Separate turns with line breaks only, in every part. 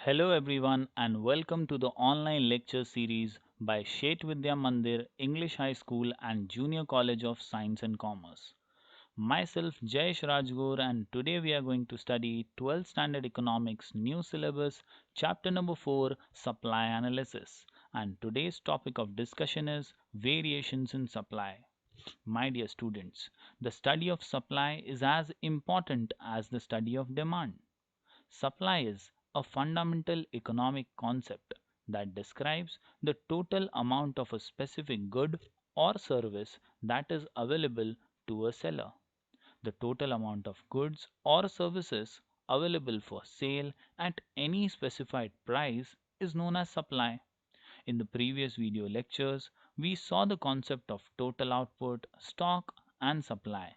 Hello everyone and welcome to the online lecture series by Shet Vidya Mandir English High School and Junior College of Science and Commerce. Myself Jayesh Rajgur and today we are going to study 12th Standard Economics new syllabus chapter number 4 Supply Analysis, and today's topic of discussion is variations in supply. My dear students, the study of supply is as important as the study of demand. Supply is a fundamental economic concept that describes the total amount of a specific good or service that is available to a seller. The total amount of goods or services available for sale at any specified price is known as supply. In the previous video lectures, we saw the concept of total output, stock, and supply.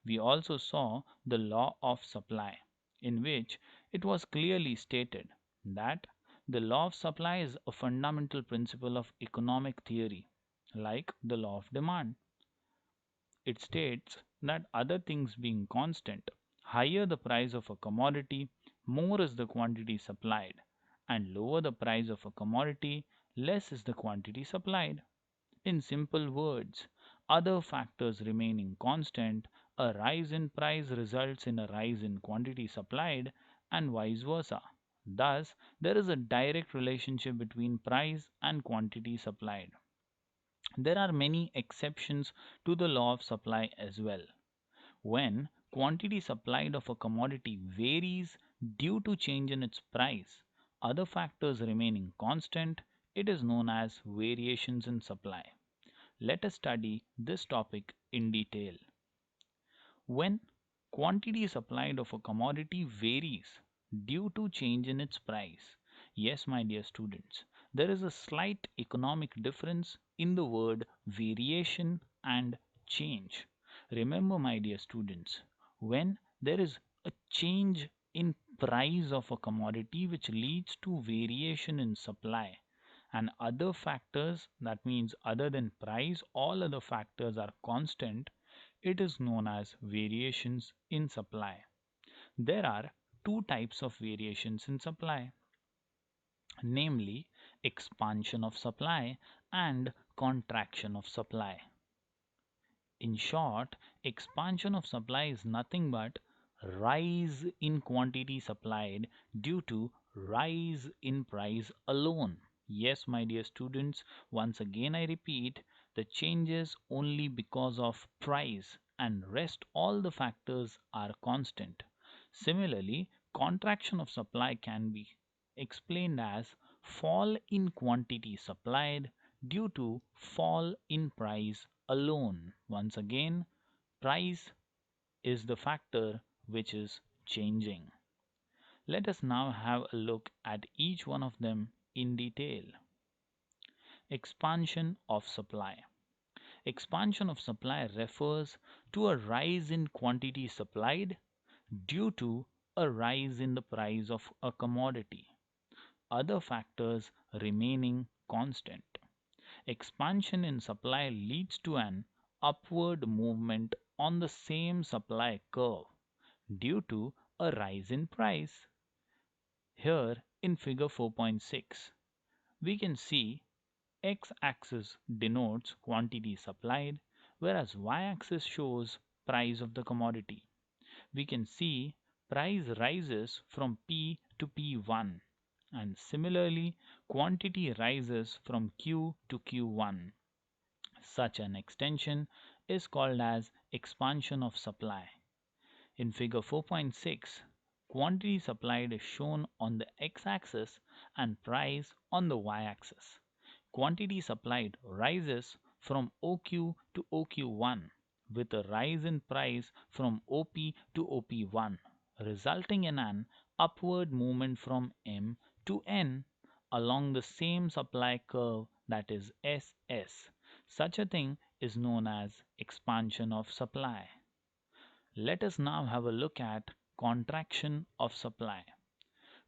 We also saw the law of supply, in which it was clearly stated that the law of supply is a fundamental principle of economic theory, like the law of demand. It states that other things being constant, higher the price of a commodity, more is the quantity supplied, and lower the price of a commodity, less is the quantity supplied. In simple words, other factors remaining constant, a rise in price results in a rise in quantity supplied, and vice versa. Thus, there is a direct relationship between price and quantity supplied. There are many exceptions to the law of supply as well. When quantity supplied of a commodity varies due to change in its price, other factors remaining constant, it is known as variations in supply. Let us study this topic in detail. When quantity supplied of a commodity varies due to change in its price, yes, my dear students, there is a slight economic difference in the word variation and change. Remember, my dear students, when there is a change in price of a commodity which leads to variation in supply, and other factors, that means other than price all other factors are constant, it is known as variations in supply. There are two types of variations in supply, namely expansion of supply and contraction of supply. In short, expansion of supply is nothing but rise in quantity supplied due to rise in price alone. Yes, my dear students, once again I repeat, the changes only because of price and rest all the factors are constant. Similarly, contraction of supply can be explained as fall in quantity supplied due to fall in price alone. Once again, price is the factor which is changing. Let us now have a look at each one of them in detail. Expansion of supply. Expansion of supply refers to a rise in quantity supplied due to a rise in the price of a commodity, other factors remaining constant. Expansion in supply leads to an upward movement on the same supply curve due to a rise in price. Here in figure 4.6, we can see x-axis denotes quantity supplied, whereas y-axis shows price of the commodity. We can see price rises from P to P1, and similarly quantity rises from Q to Q1. Such an extension is called as expansion of supply. In figure 4.6, quantity supplied is shown on the x-axis and price on the y-axis. Quantity supplied rises from OQ to OQ1 with a rise in price from OP to OP1, resulting in an upward movement from M to N along the same supply curve, that is SS. Such a thing is known as expansion of supply. Let us now have a look at contraction of supply.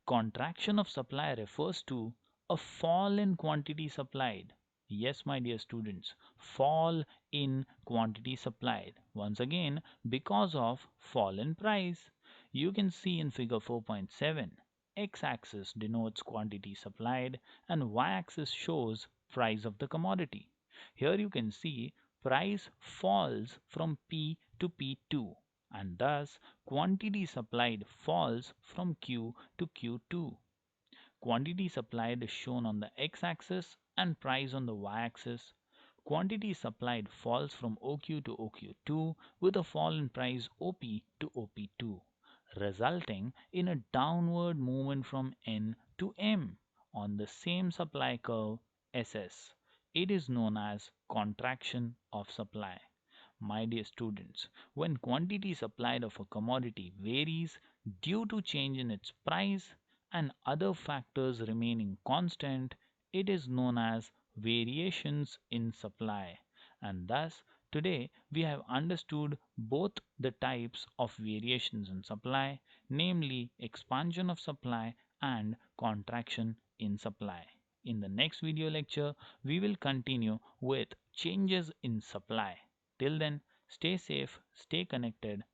Contraction of supply refers to a fall in quantity supplied. Yes, my dear students, fall in quantity supplied. Once again, because of fall in price. You can see in figure 4.7, x-axis denotes quantity supplied and y-axis shows price of the commodity. Here you can see price falls from P to P2 and thus quantity supplied falls from Q to Q2. Quantity supplied is shown on the x-axis and price on the y-axis. Quantity supplied falls from OQ to OQ2 with a fall in price OP to OP2, resulting in a downward movement from N to M on the same supply curve SS. It is known as contraction of supply. My dear students, when quantity supplied of a commodity varies due to change in its price and other factors remaining constant, it is known as variations in supply. And thus, today we have understood both the types of variations in supply, namely expansion of supply and contraction in supply. In the next video lecture, we will continue with changes in supply. Till then, stay safe, stay connected.